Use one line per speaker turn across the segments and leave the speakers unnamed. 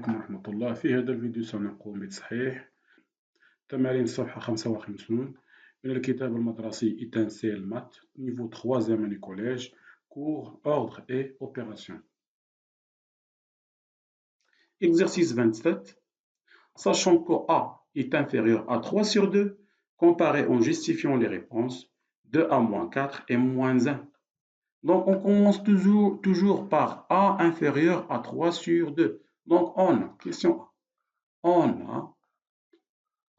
عليكم ورحمة الله. في هذا الفيديو سنقوم بتصحيح تمارين الصفحة 55 من الكتاب المدرسي Étincelle Maths niveau 3e année collège cours ordre et opération. Exercice 27. Sachant que A est inférieur à 3 sur 2, comparez en justifiant les réponses 2A moins 4 et moins 1. Donc on commence toujours par A inférieur à 3 sur 2. Donc on a, question A, on a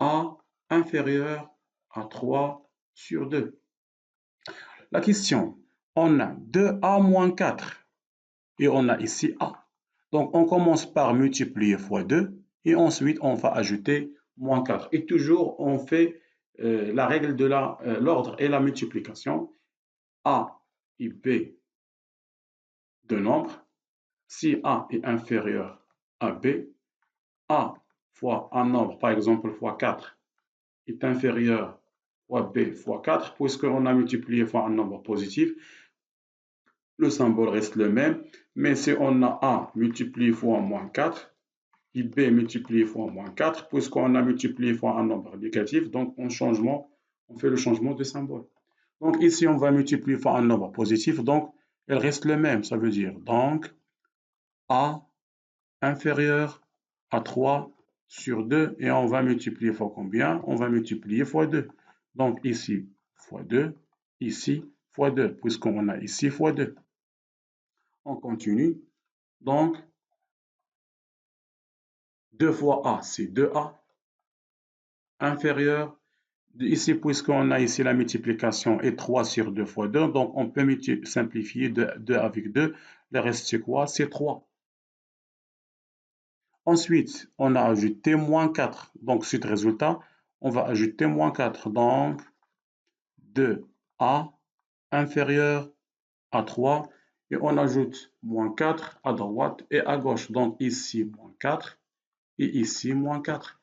A inférieur à 3 sur 2. La question, on a 2A moins 4 et on a ici A. Donc on commence par multiplier fois 2 et ensuite on va ajouter moins 4. Et toujours on fait la règle de l'ordre et la multiplication. A et B de nombre. Si A est inférieur à B, A fois un nombre, par exemple fois 4, est inférieur fois B fois 4, puisqu'on a multiplié fois un nombre positif, le symbole reste le même, mais si on a A multiplié fois moins 4, et B multiplié fois moins 4, puisqu'on a multiplié fois un nombre négatif, donc on fait le changement de symbole. Donc ici, on va multiplier fois un nombre positif, donc elle reste le même, ça veut dire donc A inférieur à 3 sur 2 et on va multiplier fois combien? On va multiplier fois 2. Donc ici fois 2, ici fois 2, puisqu'on a ici fois 2. On continue. Donc 2 fois A, c'est 2A inférieur. Ici, puisqu'on a ici la multiplication et 3 sur 2 fois 2, donc on peut simplifier 2 avec 2. Le reste, c'est quoi? C'est 3. Ensuite, on a ajouté moins 4. Donc, suite résultat, on va ajouter moins 4. Donc, 2A inférieur à 3. Et on ajoute moins 4 à droite et à gauche. Donc, ici, moins 4 et ici, moins 4.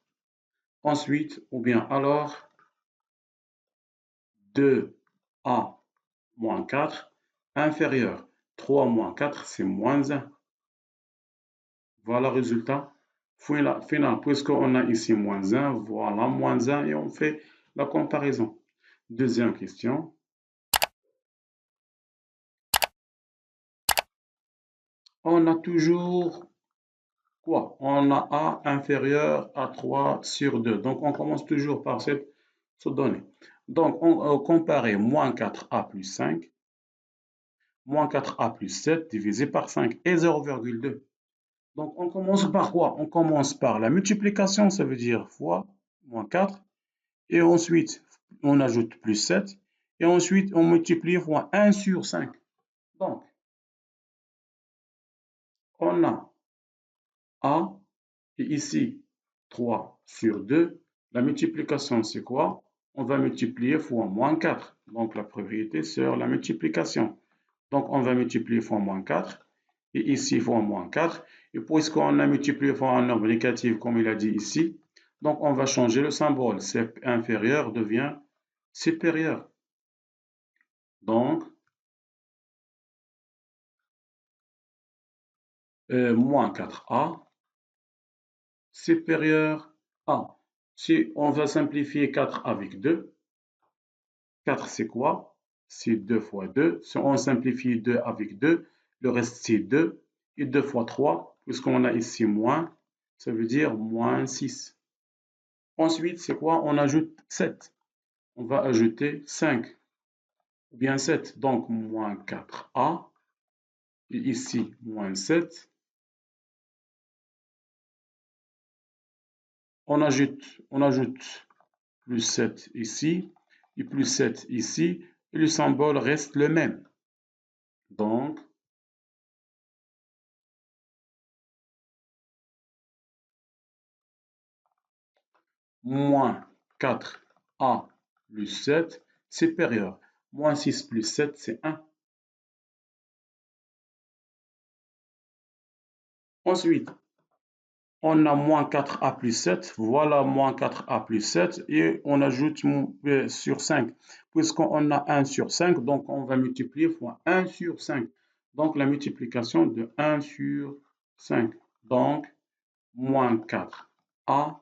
Ensuite, ou bien alors, 2A moins 4 inférieur. 3 moins 4, c'est moins 1. Voilà le résultat final. Puisqu'on a ici moins 1, voilà moins 1 et on fait la comparaison. Deuxième question. On a toujours quoi? On a A inférieur à 3 sur 2. Donc on commence toujours par cette donnée. Donc on va comparer moins 4A plus 5, moins 4A plus 7 divisé par 5 et 0,2. Donc, on commence par quoi? On commence par la multiplication, ça veut dire fois moins 4. Et ensuite, on ajoute plus 7. Et ensuite, on multiplie fois 1 sur 5. Donc, on a A, et ici, 3 sur 2. La multiplication, c'est quoi? On va multiplier fois moins 4. Donc, la propriété sur la multiplication. Donc, on va multiplier fois moins 4. Et ici, fois moins 4. Et puisqu'on a multiplié fois un nombre négatif, comme il a dit ici, donc on va changer le symbole. C'est inférieur devient supérieur. Donc, moins 4A supérieur à. Si on va simplifier 4 avec 2, 4 c'est quoi? C'est 2 fois 2. Si on simplifie 2 avec 2, le reste c'est 2. Et 2 fois 3, puisqu'on a ici moins, ça veut dire moins 6. Ensuite, c'est quoi? On ajoute 7. On va ajouter 5, ou bien 7. Donc, moins 4A. Et ici, moins 7. On ajoute plus 7 ici, et plus 7 ici. Et le symbole reste le même. Donc, moins 4A plus 7, supérieur. Moins 6 plus 7, c'est 1. Ensuite, on a moins 4A plus 7. Voilà moins 4A plus 7. Et on ajoute sur 5. Puisqu'on a 1 sur 5, donc on va multiplier fois 1 sur 5. Donc la multiplication de 1 sur 5. Donc moins 4a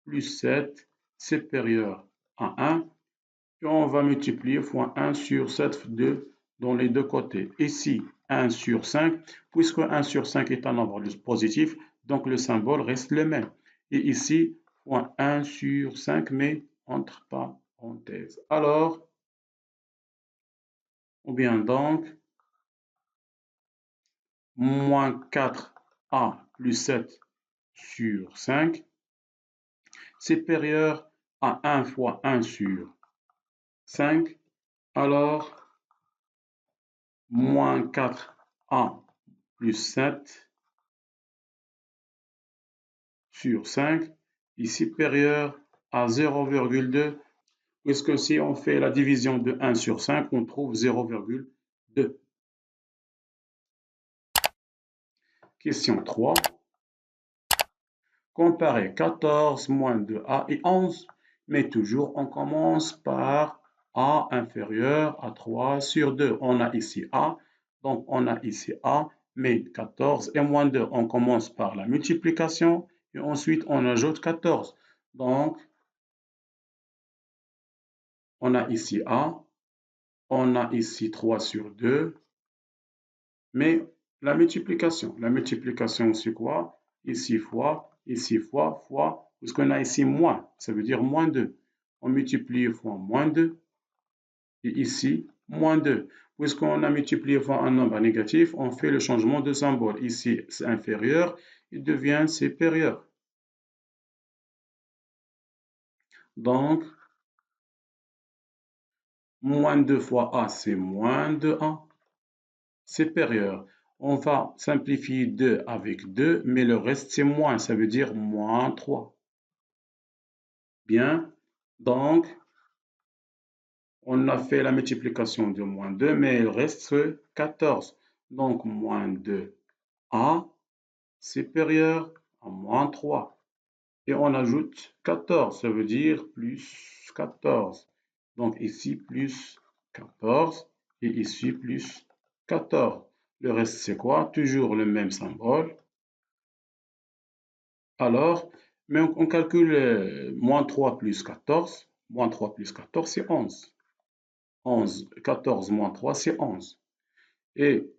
plus 7 supérieur à 1. Et on va multiplier fois 1 sur 7 dans les deux côtés. Ici, 1 sur 5, puisque 1 sur 5 est un nombre positif, donc le symbole reste le même. Et ici, fois 1 sur 5, mais entre parenthèses. Alors, ou bien donc, moins 4a plus 7 sur 5, supérieur à 1 fois 1 sur 5, alors moins 4a plus 7 sur 5 est supérieur à 0,2, puisque si on fait la division de 1 sur 5, on trouve 0,2. Question 3. Comparer 14 moins 2a et 11, mais toujours on commence par a inférieur à 3 sur 2. On a ici a, donc on a ici a, mais 14 et moins 2, on commence par la multiplication et ensuite on ajoute 14. Donc, on a ici a, on a ici 3 sur 2, mais la multiplication c'est quoi? Ici fois, puisqu'on a ici moins, ça veut dire moins 2. On multiplie fois moins 2, et ici, moins 2. Puisqu'on a multiplié fois un nombre négatif, on fait le changement de symbole. Ici, c'est inférieur, il devient supérieur. Donc, moins 2 fois a, c'est moins 2a. Supérieur. On va simplifier 2 avec 2, mais le reste c'est moins, ça veut dire moins 3. Bien, donc on a fait la multiplication de moins 2, mais il reste 14. Donc moins 2a supérieur à moins 3. Et on ajoute 14, ça veut dire plus 14. Donc ici plus 14 et ici plus 14. Le reste, c'est quoi? Toujours le même symbole. Alors, mais on calcule moins 3 plus 14. Moins 3 plus 14, c'est 11. 14 moins 3, c'est 11. Et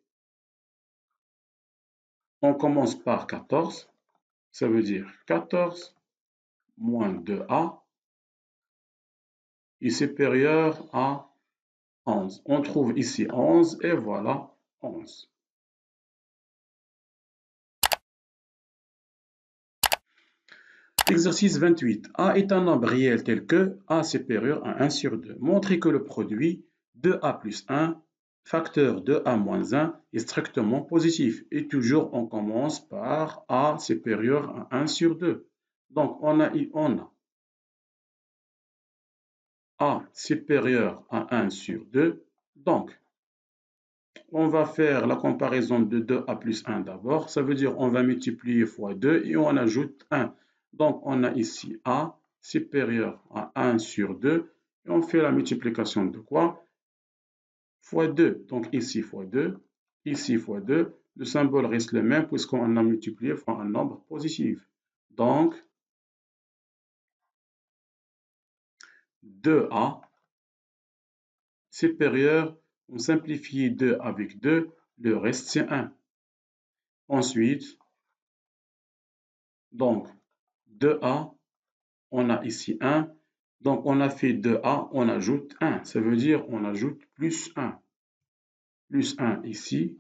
on commence par 14. Ça veut dire 14 moins 2a est supérieur à 11. On trouve ici 11 et voilà 11. Exercice 28. A est un nombre réel tel que a supérieur à 1 sur 2. Montrez que le produit 2a plus 1, facteur de a moins 1, est strictement positif. Et toujours, on commence par a supérieur à 1 sur 2. Donc, on a a supérieur à 1 sur 2. Donc, on va faire la comparaison de 2a plus 1 d'abord. Ça veut dire on va multiplier fois 2 et on ajoute 1. Donc, on a ici a supérieur à 1 sur 2. Et on fait la multiplication de quoi? Fois 2. Donc, ici fois 2, ici fois 2. Le symbole reste le même puisqu'on a multiplié fois un nombre positif. Donc, 2a supérieur, on simplifie 2 avec 2, le reste c'est 1. Ensuite, donc 2a, on a ici 1, donc on a fait 2a, on ajoute 1, ça veut dire on ajoute plus 1. Plus 1 ici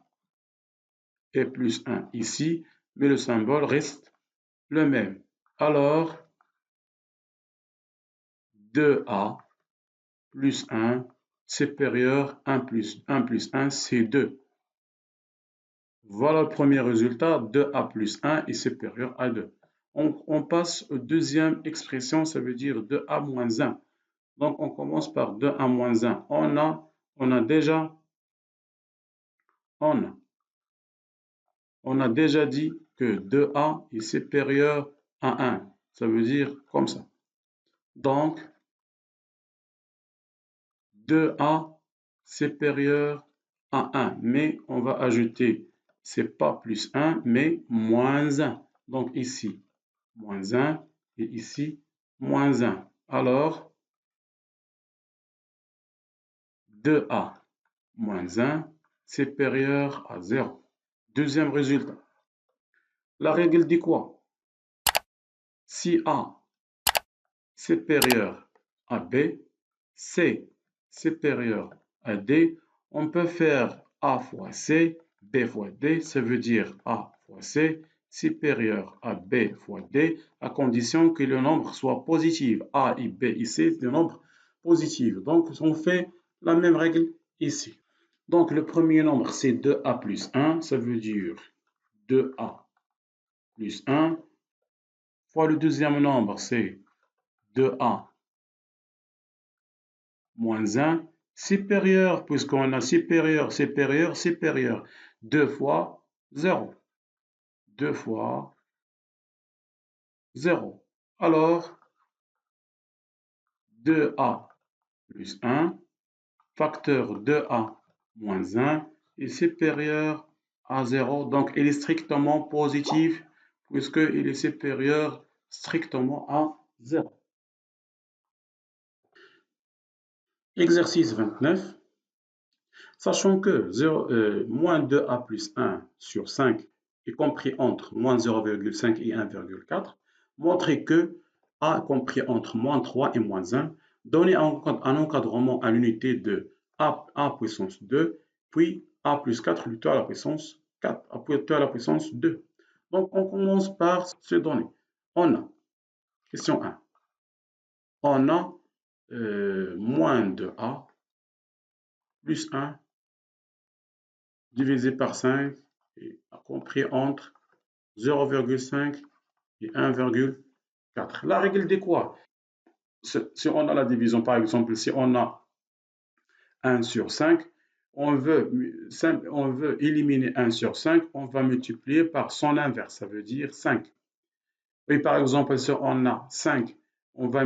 et plus 1 ici, mais le symbole reste le même. Alors, 2a plus 1 supérieur 1 plus 1, c'est 2. Voilà le premier résultat, 2a plus 1 est supérieur à 2. On passe aux deuxième expression, ça veut dire 2a moins 1. Donc, on commence par 2a moins 1. On a déjà dit que 2a est supérieur à 1. Ça veut dire comme ça. Donc, 2a supérieur à 1. Mais on va ajouter, c'est pas plus 1, mais moins 1. Donc ici, moins 1 et ici moins 1. Alors, 2a moins 1 supérieur à 0. Deuxième résultat. La règle dit quoi? Si A supérieur à B, C supérieur à D, on peut faire A fois C, B fois D, ça veut dire A fois C supérieur à B fois D, à condition que le nombre soit positif. A et B et C, c'est des nombres positifs. Donc, on fait la même règle ici. Donc, le premier nombre, c'est 2A plus 1, ça veut dire 2A plus 1, fois le deuxième nombre, c'est 2A moins 1, supérieur, puisqu'on a supérieur, supérieur, supérieur, 2 fois 0. 2 fois 0. Alors, 2A plus 1, facteur 2A moins 1 est supérieur à 0. Donc, il est strictement positif, puisqu'il est supérieur strictement à 0. Exercice 29. Sachant que moins 2a plus 1 sur 5 est compris entre moins 0,5 et 1,4, montrez que a est compris entre moins 3 et moins 1, donnez un encadrement à l'unité de a puissance 2, puis a plus 4 plutôt à la puissance 4, a plutôt à la puissance 2. Donc on commence par se donner. On a, question 1, on a moins de a plus 1 divisé par 5 et compris entre 0,5 et 1,4. La règle dit quoi? Si on a la division, par exemple, si on a 1 sur 5, on veut éliminer 1 sur 5, on va multiplier par son inverse, ça veut dire 5. Et par exemple, si on a 5, on va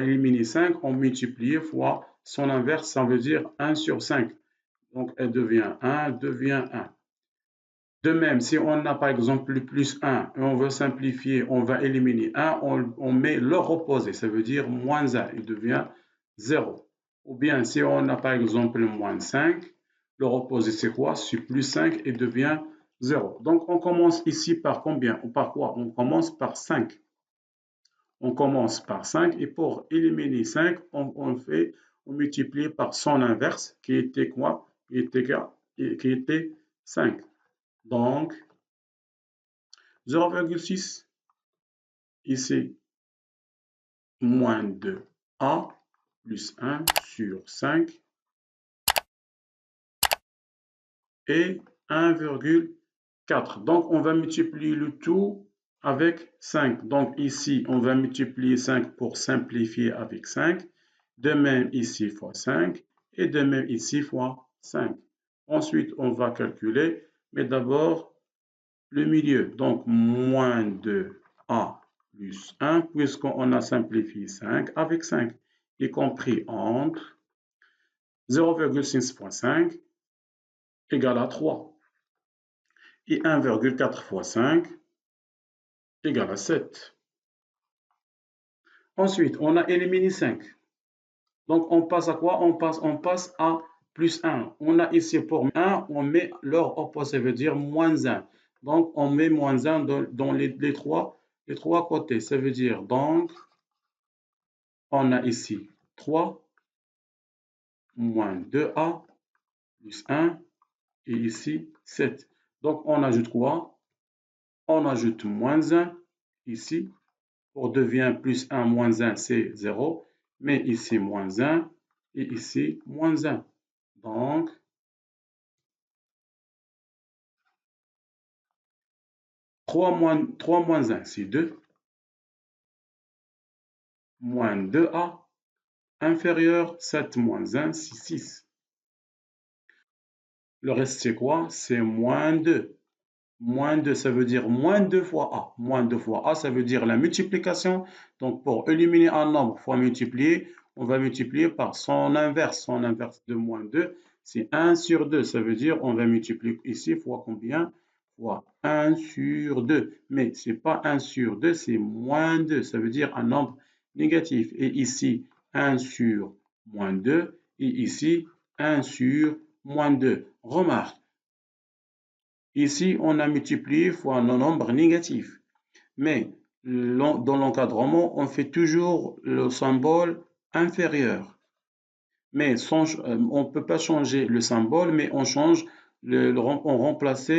éliminer 5, on multiplie fois son inverse, ça veut dire 1 sur 5. Donc, elle devient 1, devient 1. De même, si on a par exemple le plus 1 et on veut simplifier, on va éliminer 1, on met leur opposé, ça veut dire moins 1, il devient 0. Ou bien si on a par exemple moins 5, leur opposé c'est quoi? C'est plus 5 et devient 0. Donc on commence ici par combien? Ou par quoi? On commence par 5. On commence par 5 et pour éliminer 5, on multiplie par son inverse qui était quoi? Qui était 5. Donc, 0,6 ici, moins 2a plus 1 sur 5 et 1,4. Donc, on va multiplier le tout avec 5. Donc, ici, on va multiplier 5 pour simplifier avec 5. De même ici fois 5 et de même ici fois 5. Ensuite, on va calculer, mais d'abord, le milieu. Donc, moins 2a plus 1, puisqu'on a simplifié 5 avec 5, y compris entre 0,6 fois 5 égale à 3 et 1,4 fois 5 égale à 7. Ensuite, on a éliminé 5. Donc, on passe à quoi? On passe à plus 1. On a ici pour 1, on met leur opposé, ça veut dire moins 1. Donc, on met moins 1 dans les trois côtés. Ça veut dire, donc, on a ici 3 moins 2a plus 1 et ici 7. Donc, on ajoute quoi? On ajoute moins 1 ici. Pour devient plus 1 moins 1, c'est 0. Mais ici, moins 1 et ici, moins 1. Donc, 3 moins 1, c'est 2. Moins 2a inférieur 7 moins 1, c'est 6. Le reste, c'est quoi? C'est moins 2. Moins 2, ça veut dire moins 2 fois A. Moins 2 fois A, ça veut dire la multiplication. Donc, pour éliminer un nombre fois multiplier, on va multiplier par son inverse. Son inverse de moins 2, c'est 1 sur 2. Ça veut dire on va multiplier ici fois combien? fois 1 sur 2. Mais ce n'est pas 1 sur 2, c'est moins 2. Ça veut dire un nombre négatif. Et ici, 1 sur moins 2. Et ici, 1 sur moins 2. Remarque, ici, on a multiplié fois un nombre négatif. Mais dans l'encadrement, on fait toujours le symbole inférieur. Mais on ne peut pas changer le symbole, mais on change, on remplace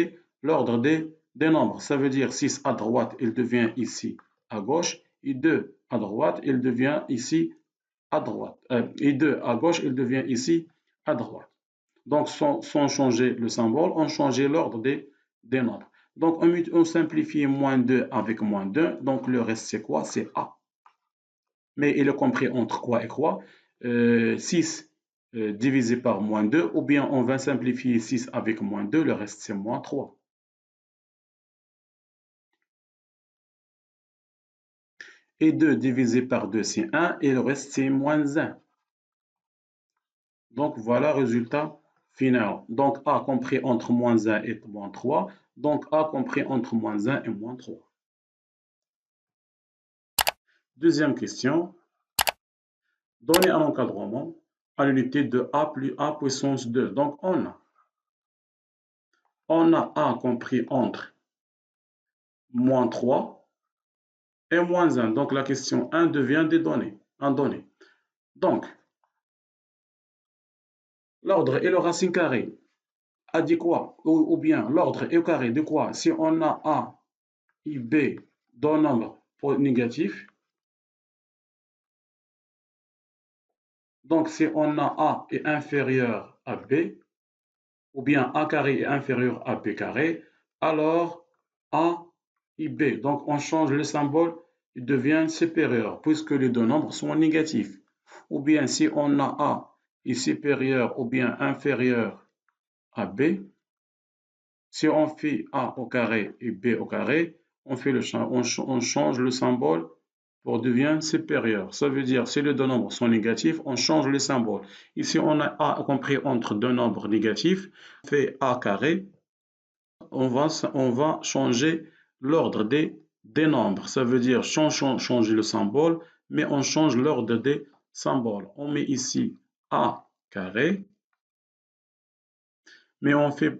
l'ordre des nombres. Ça veut dire 6 à droite, il devient ici à gauche, et 2 à droite, il devient ici à droite. Et 2 à gauche, il devient ici à droite. Donc, sans changer le symbole, on changeait l'ordre des nombres. Donc, on simplifie moins 2 avec moins 2. Donc, le reste, c'est quoi? C'est A. Mais il est compris entre quoi et quoi? 6 divisé par moins 2, ou bien on va simplifier 6 avec moins 2, le reste, c'est moins 3. Et 2 divisé par 2, c'est 1, et le reste, c'est moins 1. Donc, voilà le résultat final. Donc, A compris entre moins 1 et moins 3. Donc, A compris entre moins 1 et moins 3. Deuxième question. Donnez un encadrement à l'unité de A plus A puissance 2. Donc, on a A compris entre moins 3 et moins 1. Donc, la question 1 devient des données, un donné. Donc, l'ordre et le racine carrée a dit quoi? Ou bien, l'ordre est au carré de quoi? Si on a A et B d'un nombre négatif, donc si on a A est inférieur à B, ou bien A carré est inférieur à B carré, alors A et B. Donc on change le symbole, il devient supérieur, puisque les deux nombres sont négatifs. Ou bien si on a A est supérieur ou bien inférieur à B, si on fait A au carré et B au carré, on change le symbole pour devient supérieur. Ça veut dire si les deux nombres sont négatifs, on change le symbole. Ici, on a A compris entre deux nombres négatifs, on fait A carré, on va changer l'ordre des nombres. Ça veut dire changer le symbole, mais on change l'ordre des symboles. On met ici A carré, mais on fait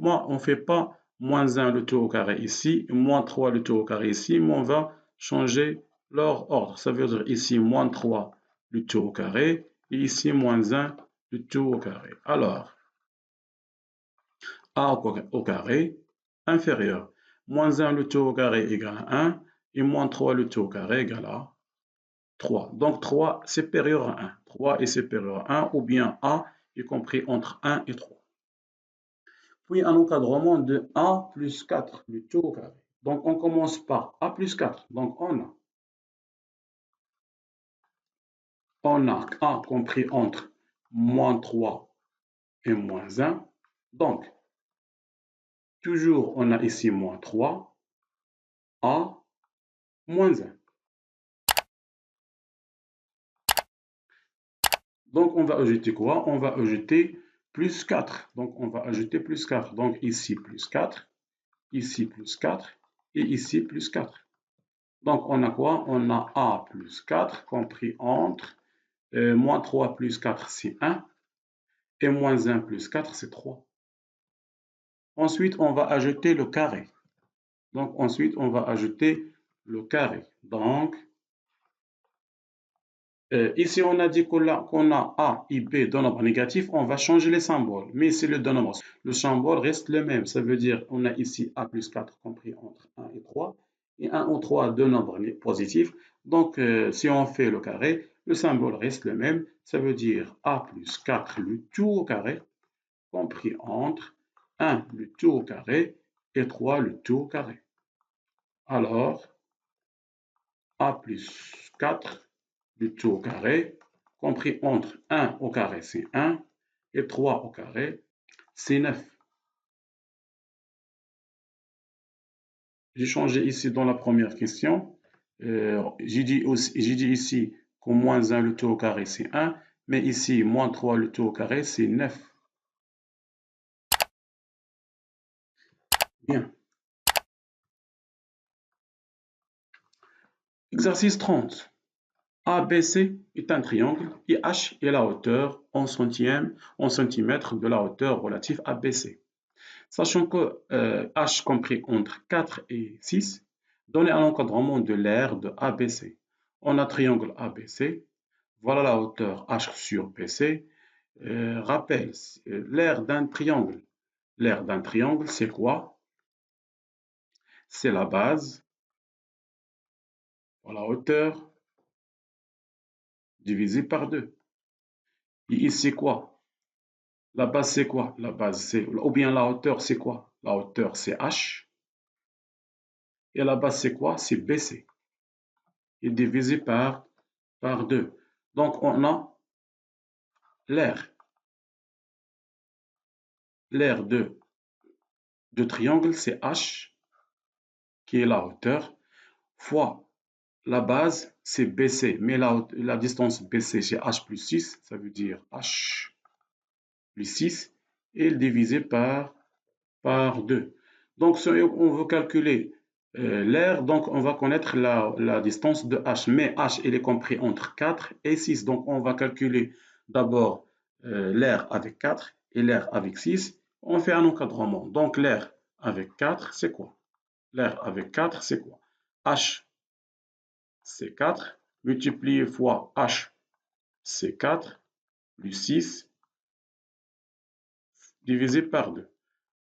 pas moins 1 le tout au carré ici, moins 3 le tout au carré ici, mais on va changer leur ordre. Ça veut dire ici moins 3 le tout au carré, et ici moins 1 le tout au carré. Alors, A au carré inférieur. Moins 1 le tout au carré égale à 1, et moins 3 le tout au carré égale à 3. Donc 3 supérieur à 1. 3 est supérieur à 1, ou bien A est compris entre 1 et 3. Puis un encadrement de A plus 4, le tout au carré. Donc on commence par A plus 4. Donc on a A compris entre moins 3 et moins 1. Donc, toujours on a ici moins 3, A moins 1. Donc on va ajouter quoi? On va ajouter plus 4. Donc on va ajouter plus 4. Donc ici plus 4, ici plus 4 et ici plus 4. Donc on a quoi? On a A plus 4 compris entre moins 3 plus 4, c'est 1. Et moins 1 plus 4, c'est 3. Ensuite, on va ajouter le carré. Donc, ensuite, on va ajouter le carré. Donc, ici, on a dit qu'on a A et B deux nombres négatifs. On va changer les symboles. Mais c'est le deux nombres. Le symbole reste le même. Ça veut dire qu'on a ici A plus 4 compris entre 1 et 3. Et 1 ou 3, deux nombres positifs. Donc, si on fait le carré, le symbole reste le même. Ça veut dire A plus 4, le tout au carré, compris entre 1 le tout au carré et 3 le tout au carré. Alors, A plus 4 le tout au carré, compris entre 1 au carré, c'est 1, et 3 au carré, c'est 9. J'ai changé ici dans la première question. J'ai dit ici que moins 1 le tout au carré, c'est 1, mais ici, moins 3 le tout au carré, c'est 9. Bien. Exercice 30. ABC est un triangle et H est la hauteur en centimètres de la hauteur relative à BC. Sachant que H compris entre 4 et 6, donnez un encadrement de l'aire de ABC. On a triangle ABC, voilà la hauteur H sur BC. Rappel, l'aire d'un triangle. L'aire d'un triangle, c'est quoi? C'est la base, la hauteur, divisé par 2. Et ici, quoi? La base, c'est quoi? La base, c'est, ou bien la hauteur, c'est quoi? La hauteur, c'est H. Et la base, c'est quoi? C'est BC. Et divisé par 2. Donc, on a l'aire. L'aire de triangle, c'est H, qui est la hauteur, fois la base, c'est BC. Mais la distance BC, c'est H plus 6. Ça veut dire H plus 6. Et divisé par 2. Donc, si on veut calculer l'aire, donc on va connaître la distance de H. Mais H, il est compris entre 4 et 6. Donc, on va calculer d'abord l'aire avec 4 et l'aire avec 6. On fait un encadrement. Donc, l'aire avec 4, c'est quoi? L'aire avec 4, c'est quoi? H, c'est 4. Multiplié fois H, c'est 4. Plus 6 divisé par 2.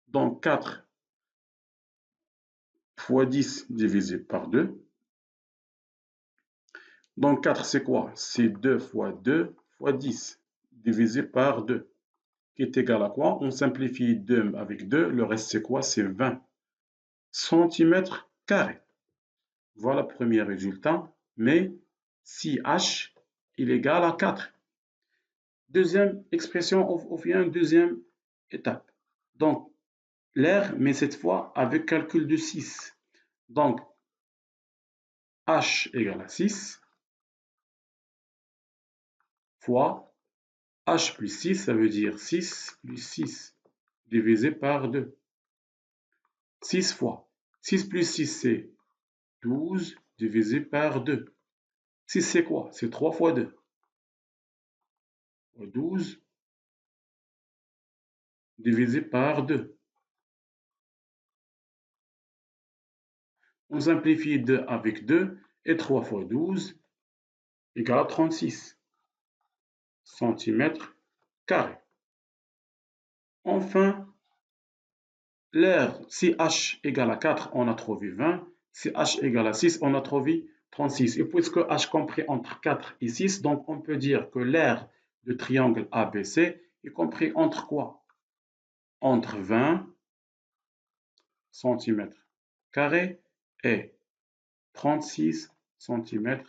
Donc, 4 fois 10 divisé par 2. Donc 4, c'est quoi? C'est 2 fois 2 fois 10 divisé par 2, qui est égal à quoi? On simplifie 2 avec 2, le reste c'est quoi? C'est 20 centimètres carrés. Voilà le premier résultat, mais si H est égal à 4. Deuxième expression, on vient une deuxième étape. Donc, l'aire, mais cette fois avec calcul de 6. Donc, H égale à 6 fois H plus 6, ça veut dire 6 plus 6 divisé par 2. 6 fois. 6 plus 6, c'est 12 divisé par 2. 6, c'est quoi? C'est 3 fois 2. 12 divisé par 2. On simplifie 2 avec 2 et 3 fois 12 égale à 36 centimètres carrés. Enfin, l'aire, si H égale à 4, on a trouvé 20. Si H égale à 6, on a trouvé 36. Et puisque H compris entre 4 et 6, donc on peut dire que l'aire de triangle ABC est compris entre quoi? Entre 20 cm² et 36 cm².